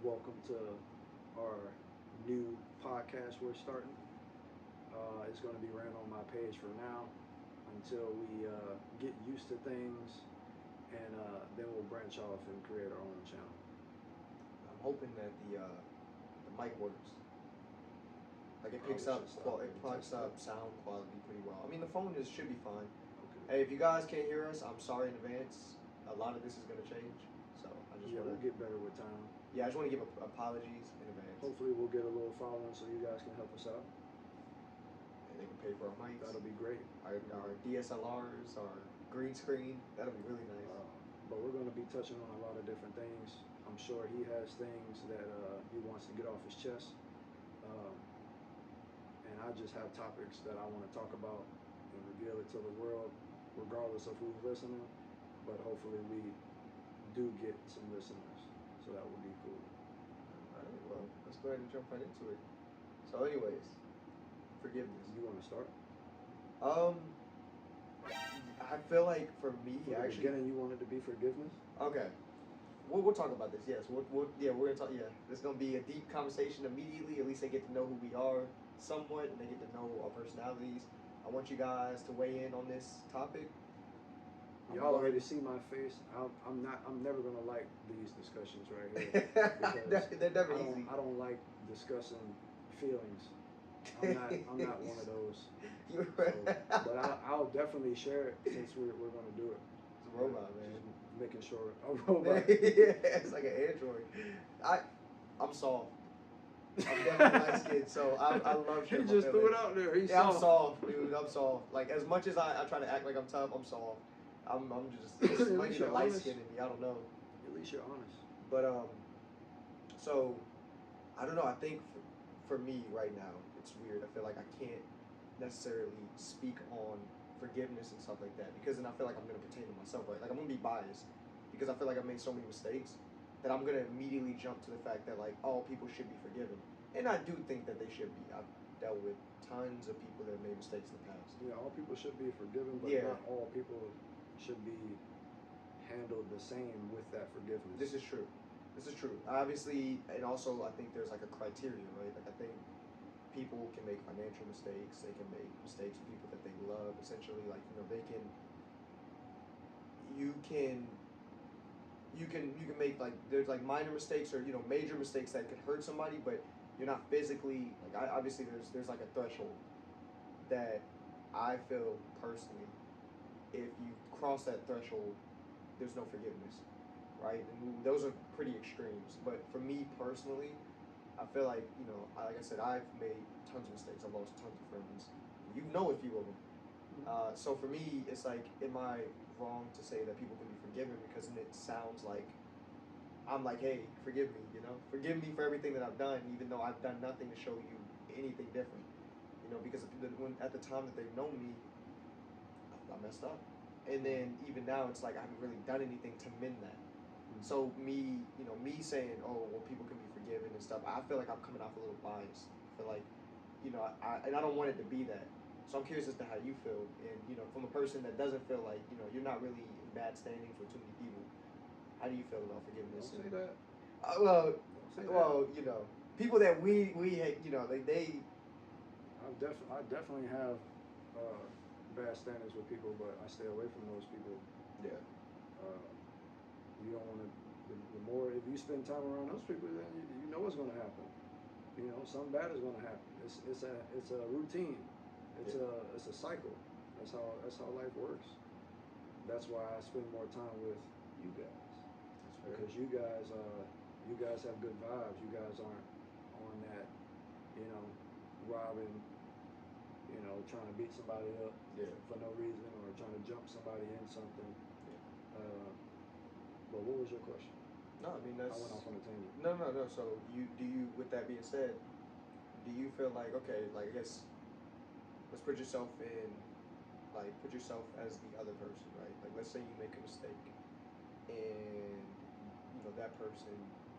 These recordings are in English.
welcome to our new podcast we're starting. It's going to be ran on my page for now until we get used to things, and then we'll branch off and create our own channel. I'm hoping that the mic works. Like it picks up sound quality pretty well. I mean, the phone should be fine. Okay. Hey, if you guys can't hear us, I'm sorry in advance. A lot of this is gonna change, so I just we'll get better with time. Yeah, I just want to give apologies in advance. Hopefully, we'll get a little following so you guys can help us out. And they can pay for our mics. That'll be great. Our DSLRs, our green screen. That'll be really nice. But we're going to be touching on a lot of different things. I'm sure he has things that he wants to get off his chest. And I just have topics that I want to talk about and reveal it to the world, regardless of who's listening. But hopefully we do get some listeners, so that would be cool. All right, well, let's go ahead and jump right into it. So anyways, forgiveness. You want to start? I feel like for me, For the beginning, you wanted to be forgiveness? Okay. We'll talk about this, yes. We're going to talk, yeah. There's going to be a deep conversation immediately. At least they get to know who we are somewhat, and they get to know our personalities. I want you guys to weigh in on this topic. Y'all already see my face. I'm never gonna like these discussions right here. They're never easy. I don't like discussing feelings. I'm not one of those. You're right. But I'll definitely share it since we're gonna do it. It's a robot, man. Just making sure a robot. Yeah, it's like an android. I'm soft. I'm definitely light skinned, so I love sharing He just threw it out there. I'm soft, dude. I'm soft. Like, as much as I try to act like I'm tough, I'm soft. I'm just might be the light skin in me. I don't know. At least you're honest. But so I don't know. I think for me right now, it's weird. I feel like I can't necessarily speak on forgiveness and stuff like that because then I feel like I'm gonna pertain to myself, right? Like I'm gonna be biased because I feel like I've made so many mistakes that I'm gonna immediately jump to the fact that like all people should be forgiven, and I do think that they should be. I've dealt with tons of people that have made mistakes in the past. Yeah, all people should be forgiven, but not all people should be handled the same with that forgiveness. This is true. Obviously, and also I think there's like a criteria, right? Like I think people can make financial mistakes. They can make mistakes with people that they love. Essentially, like they can. You can make like there's like minor mistakes or major mistakes that could hurt somebody, but you're not physically like obviously there's like a threshold that I feel personally. If you cross that threshold, there's no forgiveness, right? And those are pretty extremes. But for me personally, I feel like, like I said, I've made tons of mistakes. I've lost tons of friends. You know a few of them. So for me, it's like, am I wrong to say that people can be forgiven? Because then it sounds like I'm like, hey, forgive me, Forgive me for everything that I've done, even though I've done nothing to show you anything different. Because when at the time that they've known me, I messed up. And then even now it's like I haven't really done anything to mend that. So me saying, oh, well, people can be forgiven and stuff, I feel like I'm coming off a little biased. I feel like, I don't want it to be that. So I'm curious as to how you feel. And, from a person that doesn't feel like, you're not really in bad standings with too many people, how do you feel about forgiveness? Don't say that. People that we hate, they I definitely have bad standards with people, but I stay away from those people. Yeah. You don't want to. The more if you spend time around those people, then you know what's going to happen. Something bad is going to happen. It's a routine. It's a cycle. That's how life works. That's why I spend more time with you guys. Because you guys have good vibes. You guys aren't on that, robbing, trying to beat somebody up for no reason or trying to jump somebody in something. But what was your question? No, I mean I went off on a tangent. No. So do you? With that being said, do you feel like okay? Like I guess, let's put yourself as the other person, right? Like let's say you make a mistake, and that person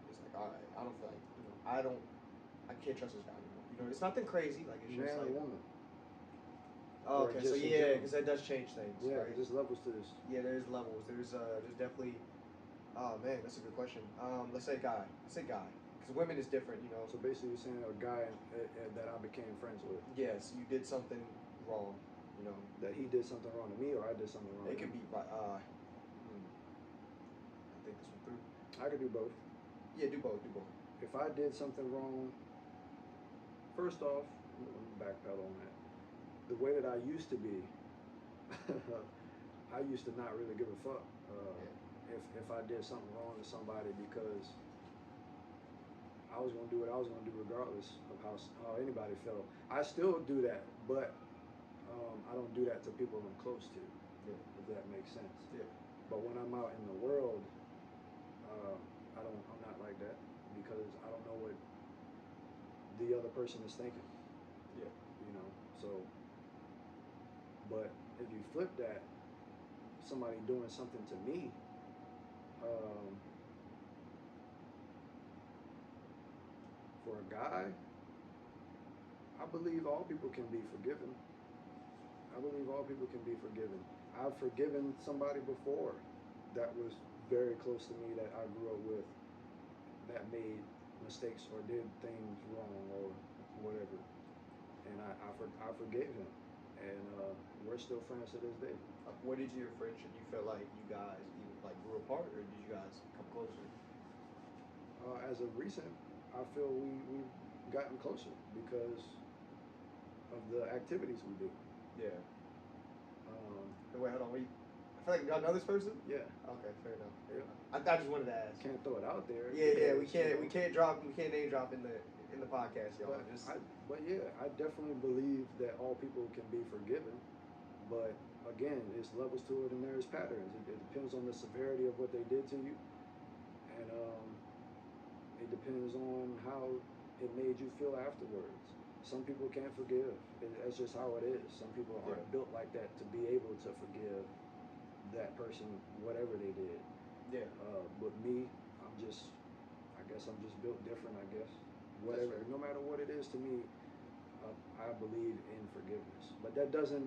is like, all right, I don't feel like I can't trust this guy anymore. It's nothing crazy. Like it's just man like or woman. Oh, okay, so yeah, because that does change things. Yeah, right? There's levels to this. Yeah, there's levels. There's definitely. Oh man, that's a good question. Let's say guy. because women is different, you know. So basically, you're saying a guy that I became friends with. Yes, you did something wrong, you know. That he did something wrong to me, or I did something wrong. It to could him. be. I think this one through. I could do both. Yeah, do both. Do both. If I did something wrong, first off, let me backpedal on that. The way that I used to be, I used to not really give a fuck if I did something wrong to somebody, because I was gonna do what I was gonna do regardless of how anybody felt. I still do that, but I don't do that to people I'm close to. Yeah. If that makes sense. Yeah. But when I'm out in the world, I'm not like that, because I don't know what the other person is thinking. Yeah. You know. So, but if you flip that, somebody doing something to me, for a guy, I believe all people can be forgiven. I believe all people can be forgiven. I've forgiven somebody before that was very close to me, that I grew up with, that made mistakes or did things wrong or whatever, and I forgave him, and we're still friends to this day. What did your friendship? You feel like you guys even like grew apart, or did you guys come closer? As of recent, I feel we've gotten closer because of the activities we do. Yeah. Wait, hold on. I feel like y'all know this person. Yeah. Okay, fair enough. Yeah. I just wanted to ask. Can't throw it out there. Yeah, we can't name drop in the podcast, y'all. But yeah, I definitely believe that all people can be forgiven. But again, there's levels to it and there's patterns. It depends on the severity of what they did to you, and it depends on how it made you feel afterwards. Some people can't forgive. That's just how it is. Some people aren't built like that to be able to forgive that person, whatever they did. Yeah. But me, I guess I'm just built different, I guess. Whatever, no matter what it is to me, I believe in forgiveness. But that doesn't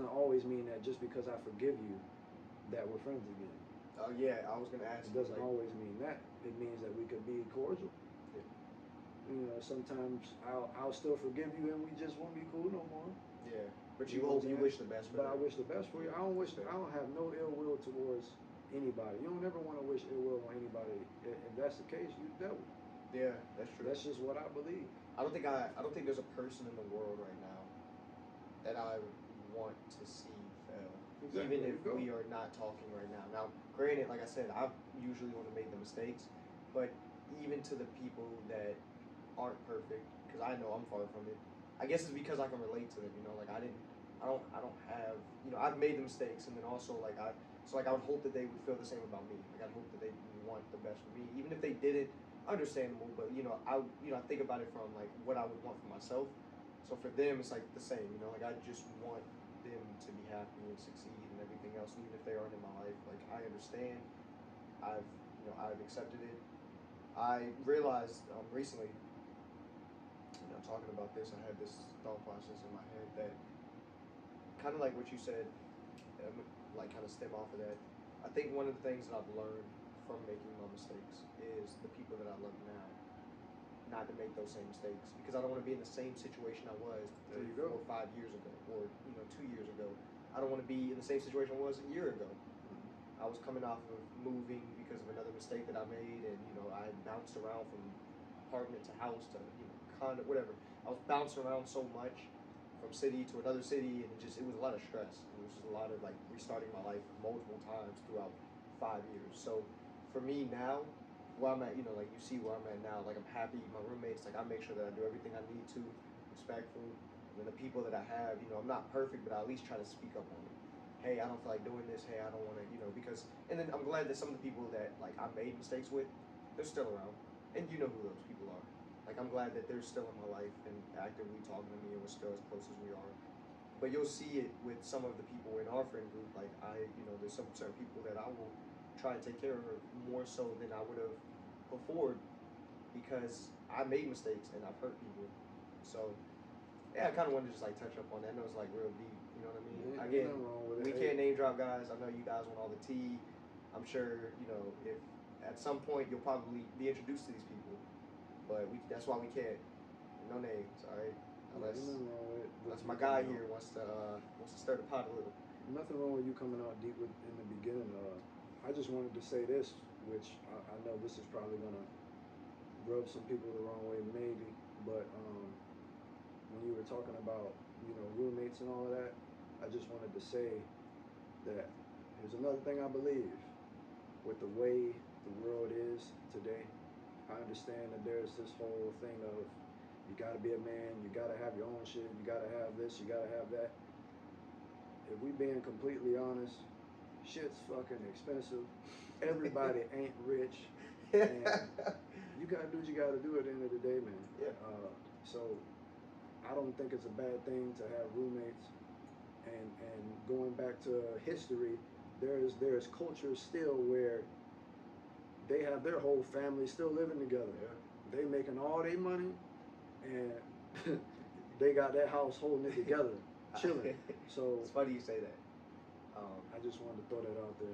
always mean that just because I forgive you, that we're friends again. Oh yeah, I was gonna ask. It doesn't always mean that. It means that we could be cordial. Yeah. You know, sometimes I'll still forgive you and we just won't be cool no more. Yeah. But you wish the best for them. But I wish the best for you. I don't have no ill will towards anybody. You don't ever want to wish ill will on anybody. If that's the case, you devil. Yeah, that's true. That's just what I believe. I don't think there's a person in the world right now that I want to see fail. Exactly. Even if we are not talking right now. Now, granted, like I said, I've usually want to make the mistakes, but even to the people that aren't perfect, because I know I'm far from it. I guess it's because I can relate to them. You know, like I don't have. You know, I've made the mistakes, and then also I would hope that they would feel the same about me. Like I'd hope that they want the best for me, even if they didn't. Understandable, but I think about it from like what I would want for myself. So for them, it's like the same. You know, like I just want them to be happy and succeed and everything else, even if they aren't in my life. Like I understand. I've accepted it. I realized recently, talking about this, I had this thought process in my head that kind of like what you said, like kind of stem off of that. I think one of the things that I've learned from making my mistakes is the people that I love now, not to make those same mistakes, because I don't want to be in the same situation I was 3, 4, 5 years ago, or 2 years ago. I don't want to be in the same situation I was a year ago. I was coming off of moving because of another mistake that I made, and I bounced around from apartment to house to condo, whatever. I was bouncing around so much from city to another city, and it was a lot of stress. It was just a lot of like restarting my life multiple times throughout 5 years. So for me now, where I'm at, like you see where I'm at now, like I'm happy. My roommates, like I make sure that I do everything I need to, respectful. And then the people that I have, I'm not perfect, but I at least try to speak up on it. Hey, I don't feel like doing this. Hey, I don't want to, because. And then I'm glad that some of the people that like I made mistakes with, they're still around, and you know who those people are. Like I'm glad that they're still in my life and actively talking to me, and we're still as close as we are. But you'll see it with some of the people in our friend group. Like there's some certain people that I will try to take care of more so than I would have before, because I made mistakes and I've hurt people. So yeah, I kind of wanted to just like touch up on that. I know it's like real deep. You know what I mean? Again, we can't name drop guys. I know you guys want all the tea. I'm sure if at some point you'll probably be introduced to these people, but that's why we can't. No names, all right? Unless, nothing wrong with unless you my guy coming here out. wants to stir the pot a little. Nothing wrong with you coming out deep in the beginning. I just wanted to say this, which I know this is probably gonna rub some people the wrong way, maybe. But when you were talking about roommates and all of that, I just wanted to say that here's another thing I believe. With the way the world is today, I understand that there's this whole thing of you got to be a man, you got to have your own shit, you got to have this, you got to have that. If we being completely honest, shit's fucking expensive. Everybody ain't rich, and you gotta do what you gotta do at the end of the day, man. Yeah. So I don't think it's a bad thing to have roommates. And going back to history, there's cultures still where they have their whole family still living together. Yeah. They making all their money, and they got that house holding it together, chilling. So it's funny you say that. I just wanted to throw that out there.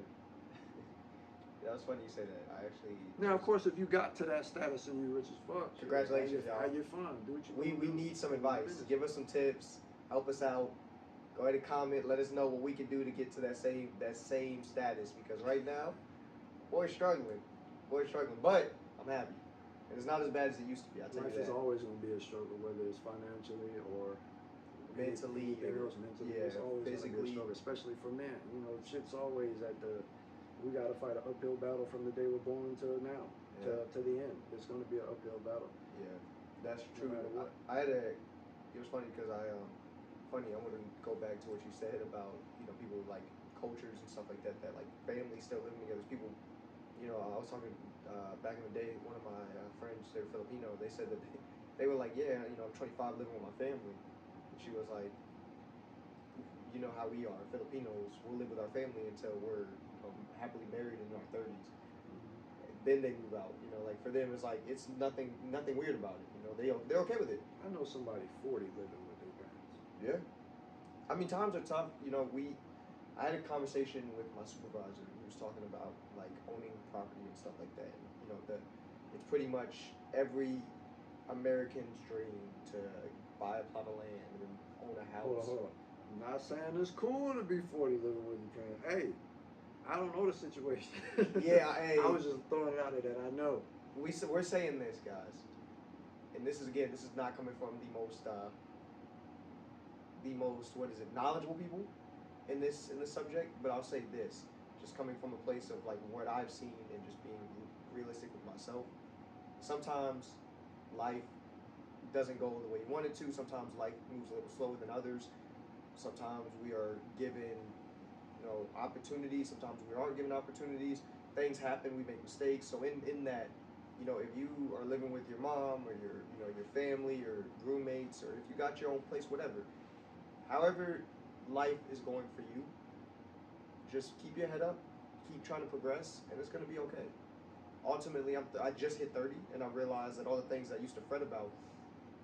Yeah, it's funny you say that. I actually. Now, of course, if you got to that status and you rich as fuck, congratulations, y'all. Have your fun. Do what you We need some advice. Give us some tips. Help us out. Go ahead and comment. Let us know what we can do to get to that same status. Because right now, boy's struggling. But I'm happy. And it's not as bad as it used to be. I tell you Life is that. always going to be a struggle, whether it's financially or mentally, anything else. Mentally, yeah, it's always going to be a struggle, especially for men. Shit's always at the. We got to fight an uphill battle from the day we're born to now, to the end. It's going to be an uphill battle. Yeah, that's true. No matter what. I had a. It was funny because I want to go back to what you said about people like cultures and stuff like that. That like families still living together. People, I was talking back in the day. One of my friends, they were Filipino. They said that they were like, yeah, I'm 25 living with my family. And she was like, you know how we are, Filipinos. We'll live with our family until we're happily married in our 30s. Then they move out. Like for them, it's like it's nothing weird about it. They're okay with it. I know somebody 40 living with their parents. Yeah. I mean, times are tough. I had a conversation with my supervisor. He was talking about like owning property and stuff like that. It's pretty much every American's dream to buy a plot of land and own a house. Hold on. I'm not saying it's cool to be 40 living with your parents. Hey, I don't know the situation. Yeah, I was just throwing it out there that I know. We're saying this, guys, and this is not coming from the most knowledgeable people in this subject, but I'll say this, just coming from a place of like what I've seen and just being realistic with myself. Sometimes life doesn't go the way you want it to. Sometimes life moves a little slower than others. Sometimes we are given opportunities. Sometimes we aren't given opportunities. Things happen. We make mistakes. So in that, if you are living with your mom or your family or roommates, or if you got your own place, whatever, however life is going for you, just keep your head up, keep trying to progress, and it's gonna be okay. Ultimately, I just hit 30, and I realized that all the things I used to fret about,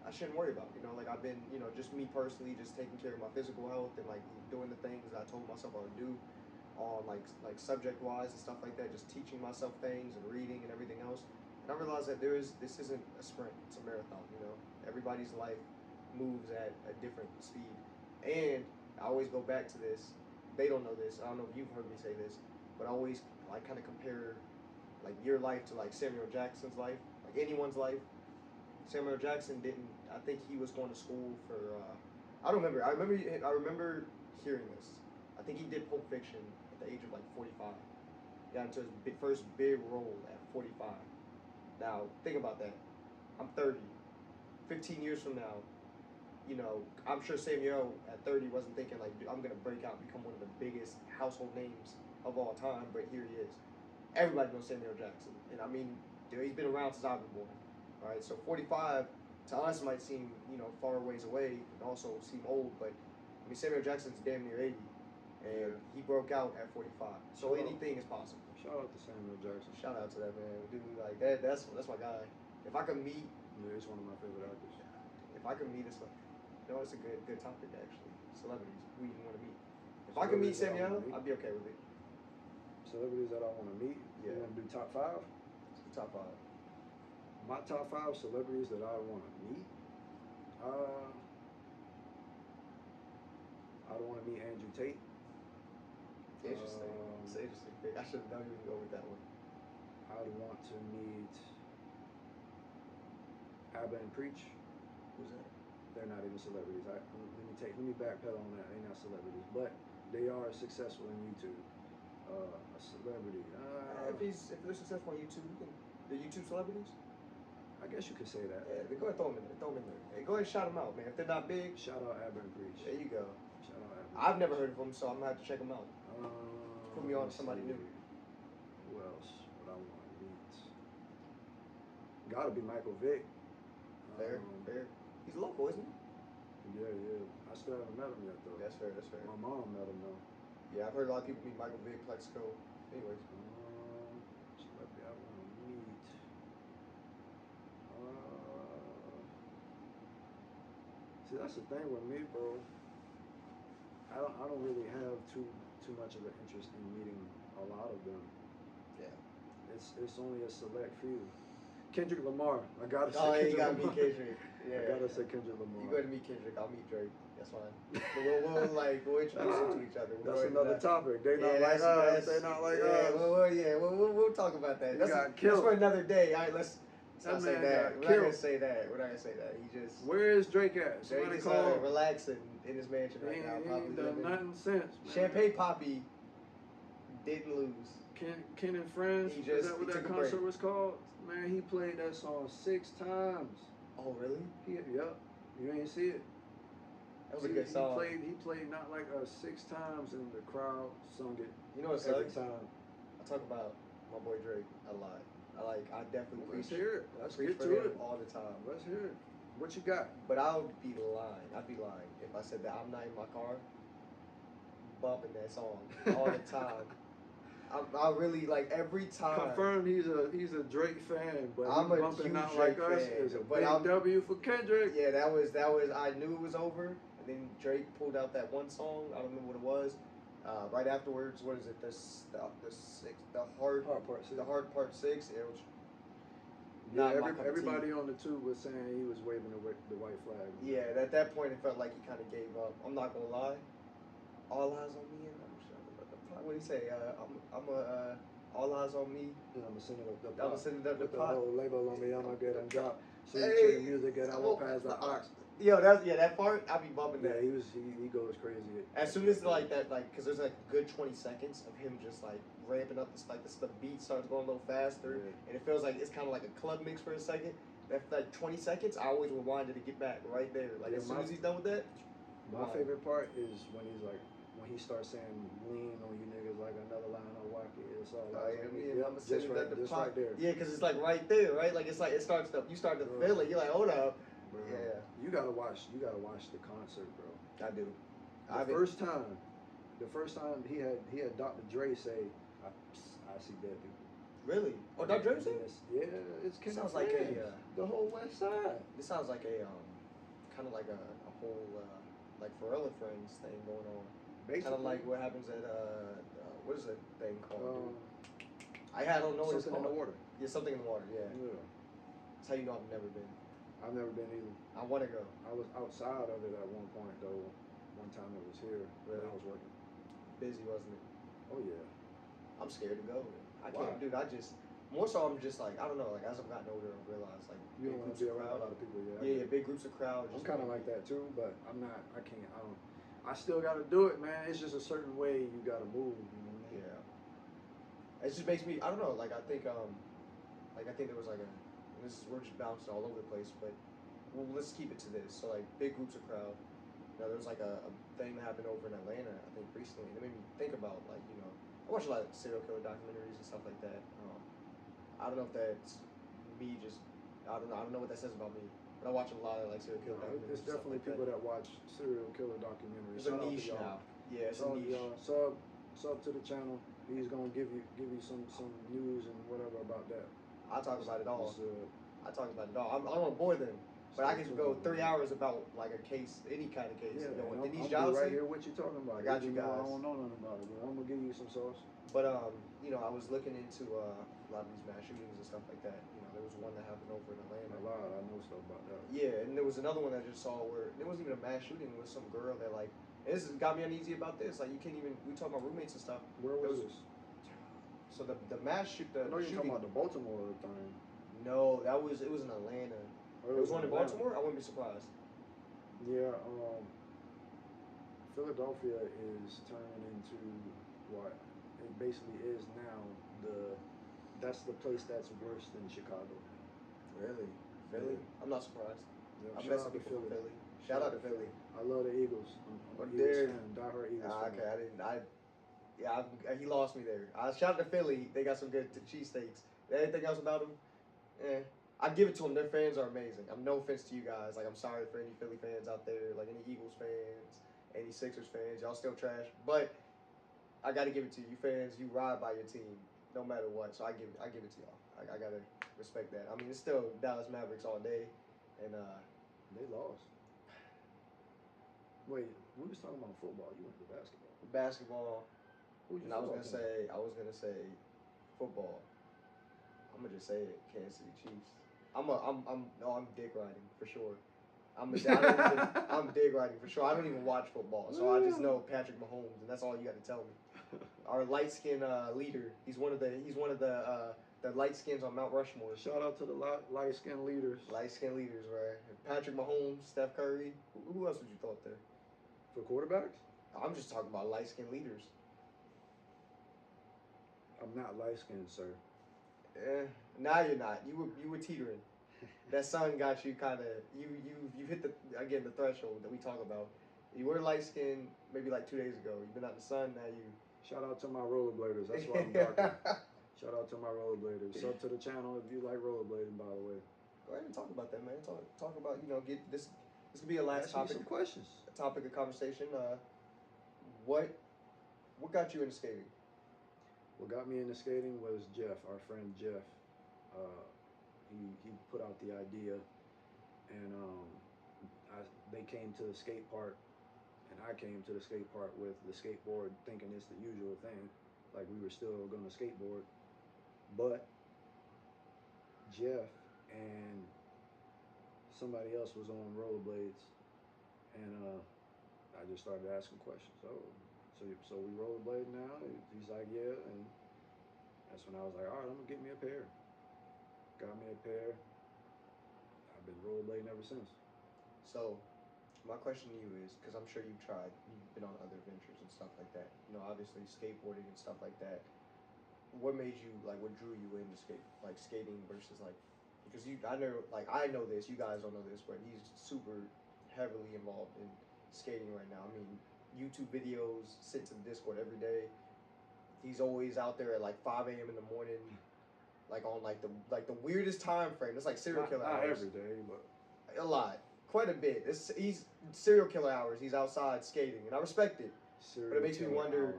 I shouldn't worry about. Like I've been, just me personally, just taking care of my physical health and like doing the things that I told myself I would do, on like subject wise and stuff like that. Just teaching myself things and reading and everything else. And I realized that this isn't a sprint; it's a marathon. Everybody's life moves at a different speed, and I always go back to this. They don't know this. I don't know if you've heard me say this, but I always like kind of compare like your life to like Samuel Jackson's life, like anyone's life. Samuel Jackson didn't. I think he was going to school for. I don't remember. I remember hearing this. I think he did Pulp Fiction at the age of like 45. Got into his first big role at 45. Now think about that. I'm 30. 15 years from now, I'm sure Samuel at 30 wasn't thinking like, I'm gonna break out and become one of the biggest household names of all time. But here he is. Everybody knows Samuel Jackson, and I mean, he's been around since I've been born. All right, so 45 to us might seem, far ways away and also seem old, but I mean, Samuel Jackson's damn near 80, and he broke out at 45. So anything is possible. Shout out to Samuel Jackson. Shout out to that man, dude. Like that's my guy. If I could meet, he's one of my favorite actors. If I could meet it's a good topic actually. Celebrities who you want to meet. If I could meet Samuel, I'd be okay with it. Celebrities that I want to meet. Yeah. You want to do top 5? Top 5. My top 5 celebrities that I want to meet. I don't want to meet Andrew Tate. Interesting. It's an interesting pick. I should have known you would go with that one. I'd want to meet Abba and Preach. Who's that? They're not even celebrities. Let me backpedal on that. They're not celebrities, but they are successful in YouTube. A celebrity. If they're successful on YouTube, they're YouTube celebrities. I guess you could say that. Yeah, go ahead, throw them in there. Throw them in there. Hey, go ahead, and shout them out, man. If they're not big, Shout out Abba and Preach. There you go. Shout out Abba. I've never heard of them, so I'm gonna have to check them out. Put me on to somebody new. Who else would I want to meet? Gotta be Michael Vick. Fair. He's local, isn't he? Yeah. I still haven't met him yet, though. That's fair. My mom met him, though. Yeah, I've heard a lot of people meet Michael Vick, Plexico. Anyways. Celebrity I want to meet. See, that's the thing with me, bro. I don't really have too much of an interest in meeting a lot of them. Yeah. It's only a select few. Kendrick Lamar. I gotta say Oh, Kendrick you gotta Lamar. meet Kendrick. Yeah. I gotta say Kendrick Lamar. You go ahead and meet Kendrick. I'll meet Drake. That's fine. We'll introduce them to each other. That's another topic. They not like us. They not like us. We'll talk about that. That's killed. for another day. All right, let's not say that. We're not gonna killed. say that. We're not gonna say that. He just. Where is Drake at? Drake Somebody is call him. relaxing in his mansion He right now. ain't Probably done living. nothing since. Man. Champagne Poppy didn't lose. Ken and Friends. He Is that what took that a concert break. was called? Man, he played that song 6 times. Oh really? Yup. You ain't see it. That was a good song. He played not like 6 times, and the crowd sung it. You know what every sucks? time. I talk about my boy Drake a lot. I definitely Let's preach. hear it. Let's preach get for to him it. all the time. Let's hear it. What you got? But I'd be lying if I said that I'm not in my car bumping that song all the time. I really like every time. Confirmed he's a Drake fan, but I'm he's a bumping huge not Drake like us fan, is a but big I'm- W for Kendrick. Yeah, that was. I knew it was over, and then Drake pulled out that one song. I don't remember what it was. Right afterwards, what is it? The hard part 6. It was not my cup of tea. Everybody on the tube was saying he was waving the white flag. Yeah, at that point, it felt like he kind of gave up. I'm not gonna lie. All eyes on me, and what did he say? All eyes on me. Yeah, I'm sending up the I'm pot. sending up the Put the pot. whole label on me. I'ma get and drop. Sing Hey, to the music and I come won't on. pass the ox. Yo, that part, I be bumping Yeah, that. he goes crazy. As soon as like that, like, cause there's like a good 20 seconds of him just like ramping up. The beat starts going a little faster, and it feels like it's kind of like a club mix for a second. That like 20 seconds, I always rewind it to get back right there. Like as soon as he's done with that. My favorite part is when he starts saying lean on you niggas like another line of wacky. It's all just right there. Yeah, cause it's like right there, right? Like it's like you start to feel it. You're like, hold up. Bro. Yeah. You gotta watch the concert, bro. I do. The first time he had Dr. Dre say, I see dead people. Really? Oh, Dr. Dre say? Yeah, it's kind sounds of like the whole West Side. This sounds like a kind of like a whole like Pharrell and Friends thing going on. Kind of like what happens at what is that thing called? I don't know what it's called. Something in the water. Yeah, something in the water. Yeah. That's how you know I've never been. I've never been either. I want to go. I was outside of it at one point though. One time it was here, but I was working. Busy, wasn't it? Oh yeah. I'm scared to go. I can't, dude. More so, I'm just like, I don't know. Like as I've gotten older, I've realized like you don't want to be around a lot of people. Yeah, big groups of crowds. I'm kind of like that too, but I'm not. I can't. I still got to do it, man. It's just a certain way you got to move. You know what I mean? Yeah. It just makes me. I don't know. Like I think there was like we're just bouncing all over the place, but let's keep it to this. So like big groups of crowd. There was like a thing that happened over in Atlanta, I think recently. It made me think about like I watch a lot of serial killer documentaries and stuff like that. I don't know if that's me just. I don't know what that says about me. But I watch a lot of like serial killer documentaries. There's definitely people that watch serial killer documentaries. It's a niche now. Yeah, it's a niche. Sub to the channel. He's gonna give you some news and whatever about that. I talk about it all. I talk about it all. I'm on board then. But I Stay can go tuned, 3 man. hours about like a case, any kind of case. Yeah, You know, and what Denise I'm Johnson. right here. What you talking about? I got you Even though I guys. don't know nothing about it, but I'm gonna give you some sauce. But you know, I was looking into a lot of these mass shootings and stuff like that. You know, there was one that happened over in Atlanta. A lot. I know stuff about that. Yeah, and there was another one I just saw where it wasn't even a mass shooting. It was some girl that like. And this has got me uneasy about this. Like, you can't even. We talk about roommates and stuff. Where was this? So the mass shoot. The I know you're shooting. talking about the Baltimore thing. No, it was in Atlanta. Or It was one in Atlanta. Baltimore. I wouldn't be surprised. Yeah. Philadelphia is turning into what it basically is now. That's the place that's worse than Chicago. Really, Philly? Yeah. I'm not surprised. Yep. I Shout met out some to people from Philly. Philly. Shout out to Philly. I love the Eagles. I'm But an Eagles they're- fan. Diehard Eagles fan. Okay, I didn't. He lost me there. Shout out to Philly. They got some good cheesesteaks. Anything else about them? I give it to them. Their fans are amazing. I'm no offense to you guys. Like, I'm sorry for any Philly fans out there, like any Eagles fans, any Sixers fans. Y'all still trash. But I got to give it to you. You fans, you ride by your team no matter what. So I give it to y'all. I got to respect that. I mean, it's still Dallas Mavericks all day. And They lost. Wait, we was talking about football. You went to basketball. basketball. Who you And I was football gonna team? say football. I'm gonna just say it, Kansas City Chiefs. I'm dick riding for sure. I'm dick riding for sure. I don't even watch football, so I just know Patrick Mahomes, and that's all you got to tell me. Our light skin leader. He's one of the light skins on Mount Rushmore. Shout out to the light skinned leaders. Light skin leaders, right? Patrick Mahomes, Steph Curry. Who else would you thought there? For quarterbacks? I'm just talking about light skin leaders. I'm not light skinned, sir. Now you're not. You were teetering. That sun got you kind of you hit the threshold that we talk about. You were light skinned maybe like 2 days ago. You've been out in the sun. Now you. Shout out to my rollerbladers. That's why I'm darker. Shout out to my rollerbladers. Sub to the channel if you like rollerblading, by the way. Go ahead and talk about that, man. Talk about get this. This could be a last Ask me topic. some questions. A topic of conversation. What got you into skating? What got me into skating was Jeff, our friend Jeff. He put out the idea, and they came to the skate park, and I came to the skate park with the skateboard, thinking it's the usual thing, like we were still going to skateboard, but Jeff and somebody else was on rollerblades, and I just started asking questions. So we rollerblade now? He's like, yeah, and that's when I was like, all right, I'm gonna get me a pair. Got me a pair. I've been rollerblading ever since. So, my question to you is, because I'm sure you've been on other adventures and stuff like that. You know, obviously skateboarding and stuff like that. What made you what drew you into skating versus because I know this. You guys don't know this, but he's super heavily involved in skating right now. I mean, YouTube videos, sit to the Discord every day. He's always out there at 5 a.m. in the morning, on the weirdest time frame. It's like serial killer not hours. every day, but A lot, quite a bit. He's serial killer hours. He's outside skating, and I respect it. But it makes me wonder,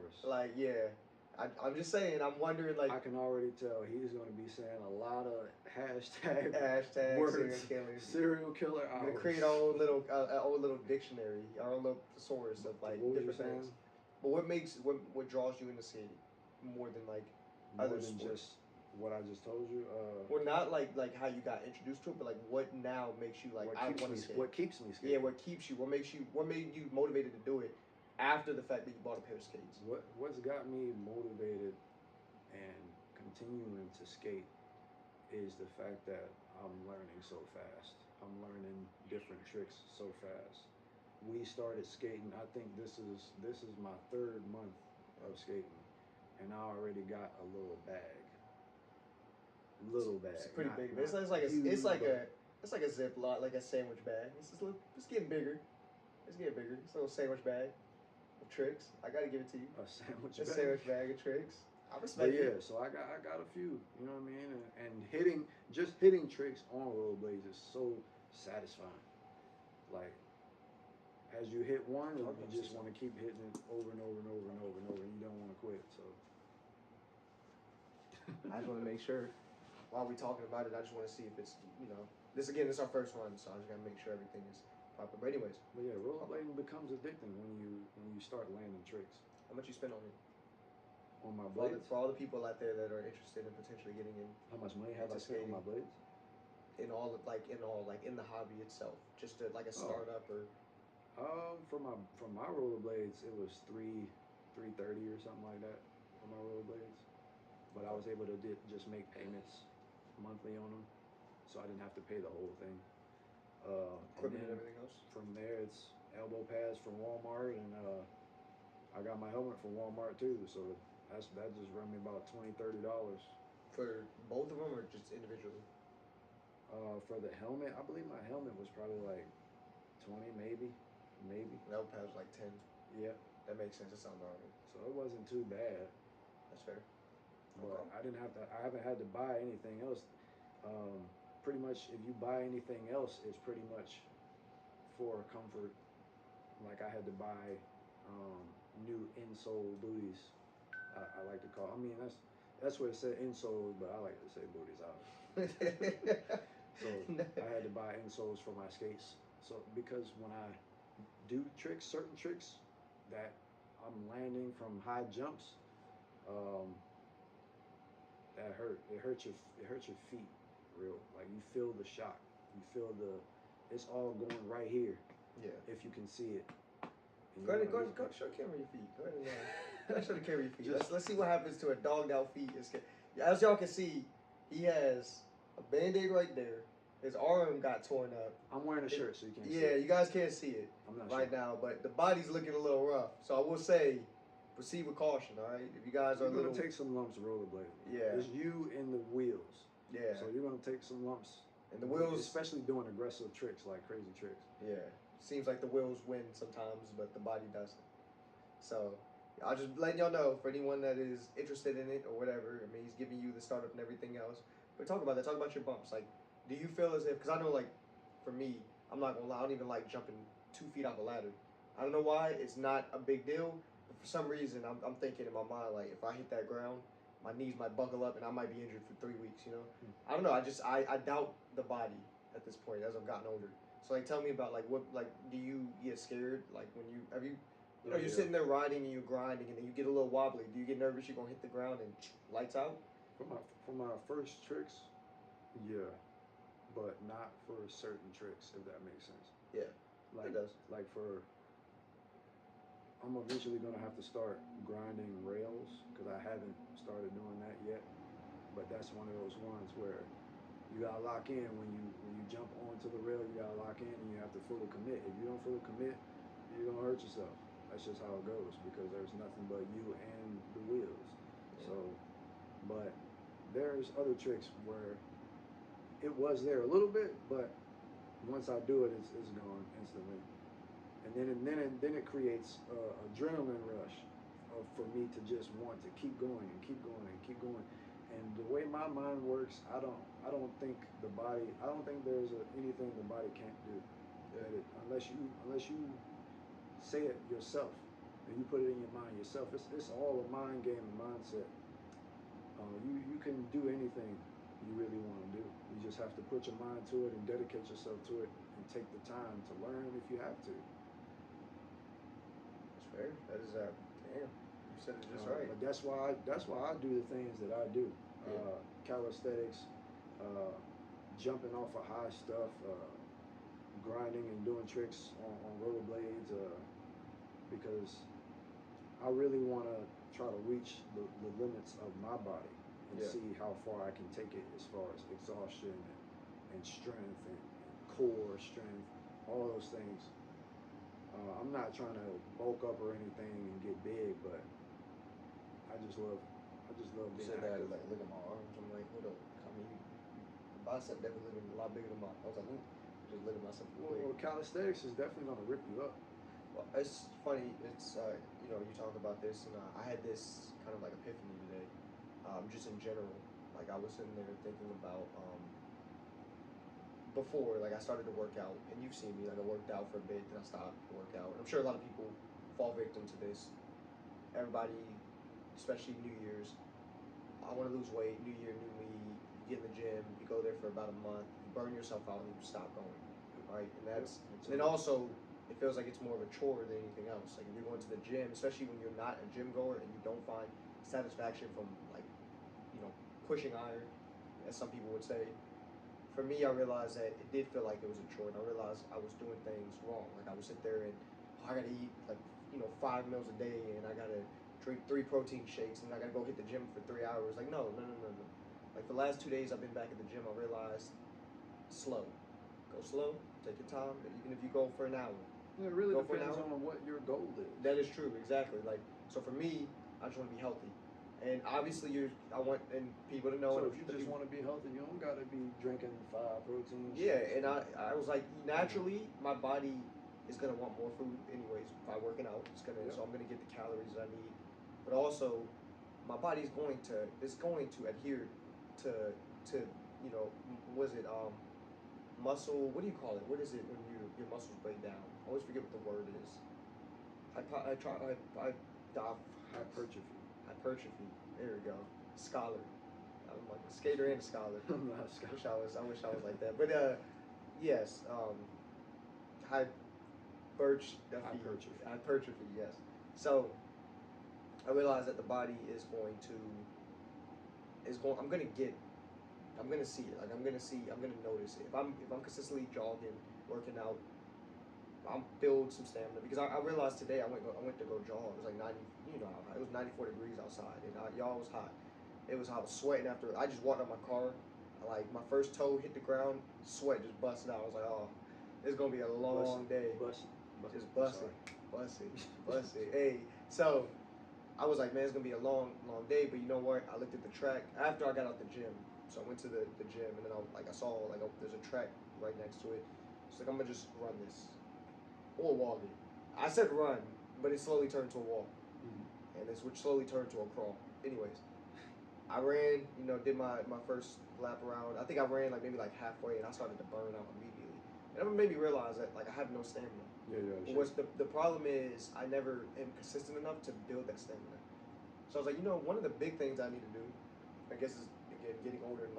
I'm just saying. I'm wondering, I can already tell he's going to be saying a lot of hashtag words. serial killer hours. We're gonna create our own little dictionary, our own little thesaurus of different things. But what draws you into skating more than other than sports? Just what I just told you. Well, not like how you got introduced to it, but what now makes you I want to skate. What keeps me skating? Yeah, what keeps you? What made you motivated to do it after the fact that you bought a pair of skates? What's got me motivated and continuing to skate is the fact that I'm learning so fast. I'm learning different tricks so fast. We started skating. I think this is my 3rd month of skating, and I already got a little bag. It's pretty big. It's like a Ziploc, like a sandwich bag. It's getting bigger. It's getting bigger. It's a little sandwich bag of tricks. I gotta give it to you. A sandwich bag. A sandwich bag of tricks. I respect it. So I got a few. You know what I mean? And hitting tricks on rollerblades is so satisfying. Like, as you hit one, you just want to keep hitting it over and over and over and over and over, and you don't want to quit. So I just want to make sure while we're talking about it, I just want to see if it's This is our first one, so I just gotta make sure everything is proper. But anyways, But yeah, rollerblading becomes addicting when you start landing tricks. how much you spend on it? On my For blades? all the people out there that are interested in potentially getting in. How much money have I spent on my blades? In all in the hobby itself, just to, like a startup or. For my rollerblades, it was 330 or something like that for my rollerblades. But I was able to just make payments monthly on them, so I didn't have to pay the whole thing. Equipment and everything else. From there, it's elbow pads from Walmart, and I got my helmet from Walmart too. So that just run me about $20-$30. For both of them, or just individually? For the helmet, I believe my helmet was probably like 20, maybe. Elbow pads was like 10. Yeah. That makes sense. That sounds alright. So it wasn't too bad. That's fair. But okay. I haven't had to buy anything else. Pretty much, if you buy anything else, it's pretty much for comfort. Like I had to buy new insole booties. I like to call. I mean, that's what it said, insole, but I like to say booties out. So I had to buy insoles for my skates. So because when I do certain tricks that I'm landing from high jumps, that hurt. It hurts your feet, real. Like you feel the shock. You feel it's all going right here. Yeah. If you can see it. Go ahead, show the camera your feet. Go ahead, show the camera your feet. Let's see what happens to a dogged out feet. As y'all can see, he has a Band-Aid right there. His arm got torn up. I'm wearing a shirt, so you can't see it. Yeah, you guys can't see it now, but the body's looking a little rough. So I will say, proceed with caution, all right? If you guys are going to take some lumps rollerblading. Yeah. It's you and the wheels. Yeah. So you're going to take some lumps. And the wheels... Especially doing aggressive tricks, like crazy tricks. Yeah. Seems like the wheels win sometimes, but the body doesn't. So I'll just letting y'all know, for anyone that is interested in it or whatever. I mean, he's giving you the startup and everything else. But talk about that. Talk about your bumps. Like, do you feel as if... Because I know, like, for me, I'm not going to lie, I don't even like jumping 2 feet off the ladder. I don't know why. It's not a big deal. But for some reason, I'm thinking in my mind, like, if I hit that ground, my knees might buckle up and I might be injured for 3 weeks, you know? I don't know. I doubt the body at this point as I've gotten older. So, like, tell me about, like, what, like, do you get scared? Like, when you're sitting there riding and you're grinding and then you get a little wobbly. Do you get nervous you're going to hit the ground and lights out? For my first tricks, yeah. But not for certain tricks, if that makes sense. Yeah, it does. Like I'm eventually going to have to start grinding rails because I haven't started doing that yet. But that's one of those ones where you gotta lock in when you jump onto the rail. You gotta lock in and you have to fully commit. If you don't fully commit, you're gonna hurt yourself. That's just how it goes because there's nothing but you and the wheels. Yeah. So, but there's other tricks where it was there a little bit, but once I do it, it's gone instantly. And then it creates adrenaline rush for me to just want to keep going and keep going and keep going. And the way my mind works, I don't think there's anything the body can't do. Unless you say it yourself and you put it in your mind yourself. It's all a mind game and mindset. You can do anything you really want to do. You just have to put your mind to it and dedicate yourself to it and take the time to learn if you have to. That's fair. That is damn. You said it just right. But that's why I do the things that I do. Yeah. Calisthenics, jumping off of high stuff, grinding and doing tricks on rollerblades, because I really want to try to reach the limits of my body and see how far I can take it as far as exhaustion and strength and core strength, all those things. I'm not trying to bulk up or anything and get big, but I just love being active. Like, look at my arms. I'm like, hold up. I mean, the bicep definitely looking a lot bigger than mine. I was like, just looking at myself. Well, calisthenics is definitely going to rip you up. Well, it's funny. It's you talk about this, and I had this kind of like epiphany today. Just in general, like I was sitting there thinking about before, like I started to work out, and you've seen me, like I worked out for a bit, then I stopped to work out. I'm sure a lot of people fall victim to this. Everybody, especially New Year's, I want to lose weight. New Year, new me. You get in the gym, you go there for about a month, you burn yourself out and you stop going, right? And that's Yep. and then also it feels like it's more of a chore than anything else. Like if you're going to the gym, especially when you're not a gym goer and you don't find satisfaction from like, pushing iron, as some people would say. For me, I realized that it did feel like it was a chore, and I realized I was doing things wrong. Like I would sit there and I gotta eat 5 meals a day, and I gotta drink 3 protein shakes, and I gotta go hit the gym for 3 hours. Like no. Like the last 2 days I've been back at the gym, I realized slow, go slow, take your time. Even if you go for an hour, It really go for an depends hour. on what your goal is. That is true, exactly. Like so for me, I just want to be healthy. And obviously, I want people to know. So and if you just want to be healthy, you don't gotta be drinking 5 protein Yeah, shakes. and I was like, naturally, my body is gonna want more food anyways. By working out, so I'm gonna get the calories that I need. But also, my body's going to adhere to was it muscle? What do you call it? What is it when your muscles break down? I always forget what the word is. Hypertrophy. Hypertrophy. There we go. Scholar. I'm like a skater and a scholar. I'm not a scholar. I wish I was like that. But yes. Hypertrophy. Yes. So I realized that the body is going to I'm gonna see it. Like I'm gonna notice it. If I'm consistently jogging, working out, I'm build some stamina because I realized today I went to go jog. It was like 90, it was 94 degrees outside, and y'all was hot. It was hot. I was sweating after. I just walked out my car, like my first toe hit the ground, sweat just busted out. I was like, oh, it's gonna be a long day. Just busted. Hey, so I was like, man, it's gonna be a long day. But you know what? I looked at the track after I got out the gym. So I went to the gym, and then I saw there's a track right next to it. It's like I'm gonna just run this. Or walk it. I said run, but it slowly turned to a walk. And which slowly turned to a crawl. Anyways, I ran, did my first lap around. I think I ran maybe halfway, and I started to burn out immediately. And it made me realize that I have no stamina. Yeah. What's the problem is I never am consistent enough to build that stamina. So I was like, one of the big things I need to do, I guess is again getting older and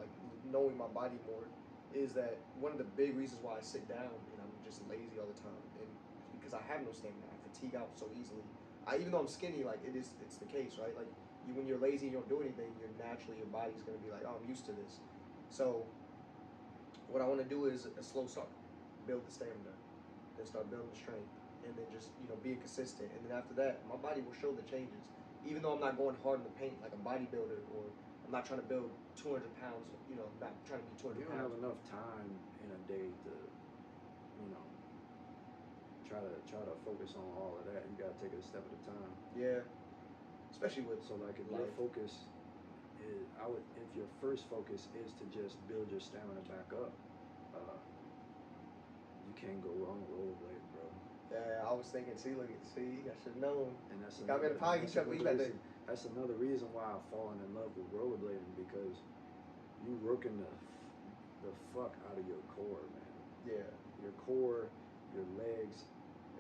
knowing my body more, is that one of the big reasons why I sit down and I'm just lazy all the time, and because I have no stamina, I fatigue out so easily. Even though I'm skinny, it's the case, right? When you're lazy and you don't do anything, your body's gonna be like, oh, I'm used to this. So what I want to do is a slow start, build the stamina, then start building the strength, and then just being consistent. And then after that, my body will show the changes. Even though I'm not going hard in the paint like a bodybuilder, or I'm not trying to build 200 pounds, not trying to be 200 pounds. You don't have enough time in a day to, try to focus on all of that. You gotta take it a step at a time. Yeah. Especially with if life. Your focus is, if your first focus is to just build your stamina back up, you can't go wrong with rollerblading, bro. Yeah, I was thinking, I should have known. And that's another reason why I've fallen in love with rollerblading, because you working the fuck out of your core, man. Yeah. Your core, your legs,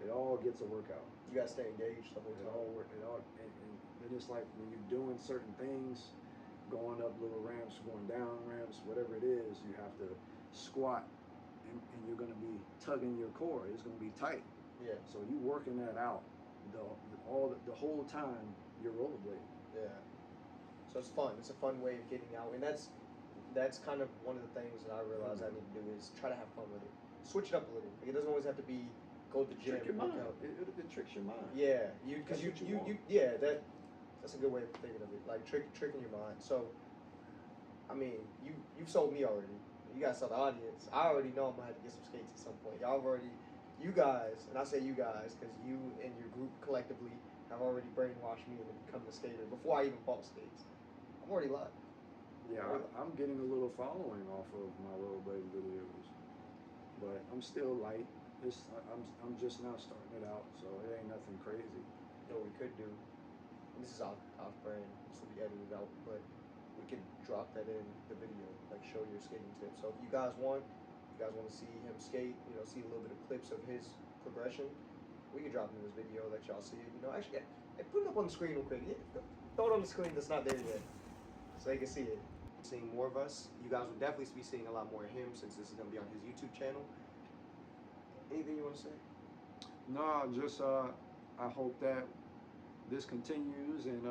it all gets a workout. You gotta stay engaged the whole time. And it's like when you're doing certain things, going up little ramps, going down ramps, whatever it is, you have to squat, and you're gonna be tugging your core. It's gonna be tight. Yeah. So you working that out the whole time you're rollerblading. Yeah. So it's fun. It's a fun way of getting out, and that's kind of one of the things that I realize I need to do is try to have fun with it. Switch it up a little. It doesn't always have to be go to the gym. Trick your mind. Out. It tricks your mind. Yeah, that's a good way of thinking of it. Tricking your mind. So, I mean, you've sold me already. You gotta sell the audience. I already know I'm gonna have to get some skates at some point. You guys, and I say you guys because you and your group collectively have already brainwashed me into becoming a skater before I even bought skates. I'm already live. Yeah, I'm getting a little following off of my rollerblading videos, but I'm still light. I'm just now starting it out, so it ain't nothing crazy. You know what we could do? This is off brand. This will be edited out, but we could drop that in the video, show your skating tips. So if you guys want to see him skate, see a little bit of clips of his progression, we can drop it in this video, let y'all see it. Actually, put it up on the screen real quick. Throw it on the screen that's not there yet, so they can see it. seeing more of us. You guys will definitely be seeing a lot more of him since this is going to be on his YouTube channel. Anything you want to say? No, just I hope that this continues and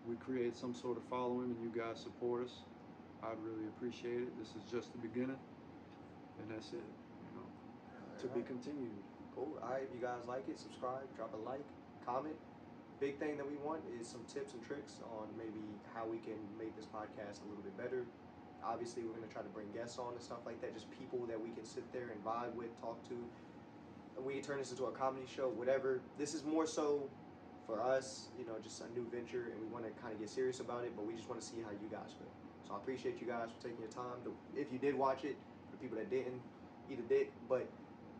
we create some sort of following and you guys support us. I'd really appreciate it. This is just the beginning, and that's it. You know, to be continued. Cool. All right, if you guys like it, subscribe, drop a like, comment. Big thing that we want is some tips and tricks on maybe how we can make this podcast a little bit better. Obviously, we're going to try to bring guests on and stuff like that, just people that we can sit there and vibe with, talk to. We can turn this into a comedy show, whatever. This is more so for us, you know, just a new venture, and we want to kind of get serious about it, but we just want to see how you guys feel. So I appreciate you guys for taking your time. If you did watch it, for the people that didn't, eat a dick, but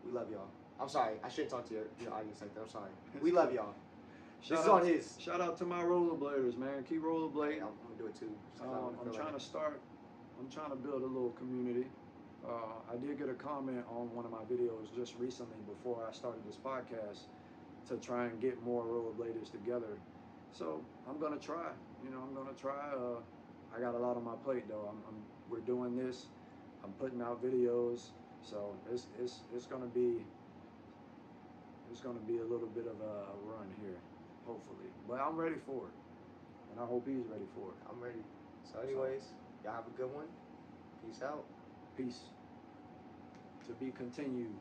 we love y'all. I'm sorry, I shouldn't talk to your audience like that. I'm sorry. We love y'all. This is on his. Shout out to my rollerbladers, man. Keep rollerblading. I'm gonna do it too. I'm trying to build a little community. I did get a comment on one of my videos just recently before I started this podcast to try and get more rollerbladers together. So I'm gonna try. You know, I'm gonna try. I got a lot on my plate though. We're doing this. I'm putting out videos. So it's gonna be a little bit of a run here, hopefully. But I'm ready for it, and I hope he's ready for it. I'm ready. So anyways, y'all have a good one. Peace out. Peace. To be continued.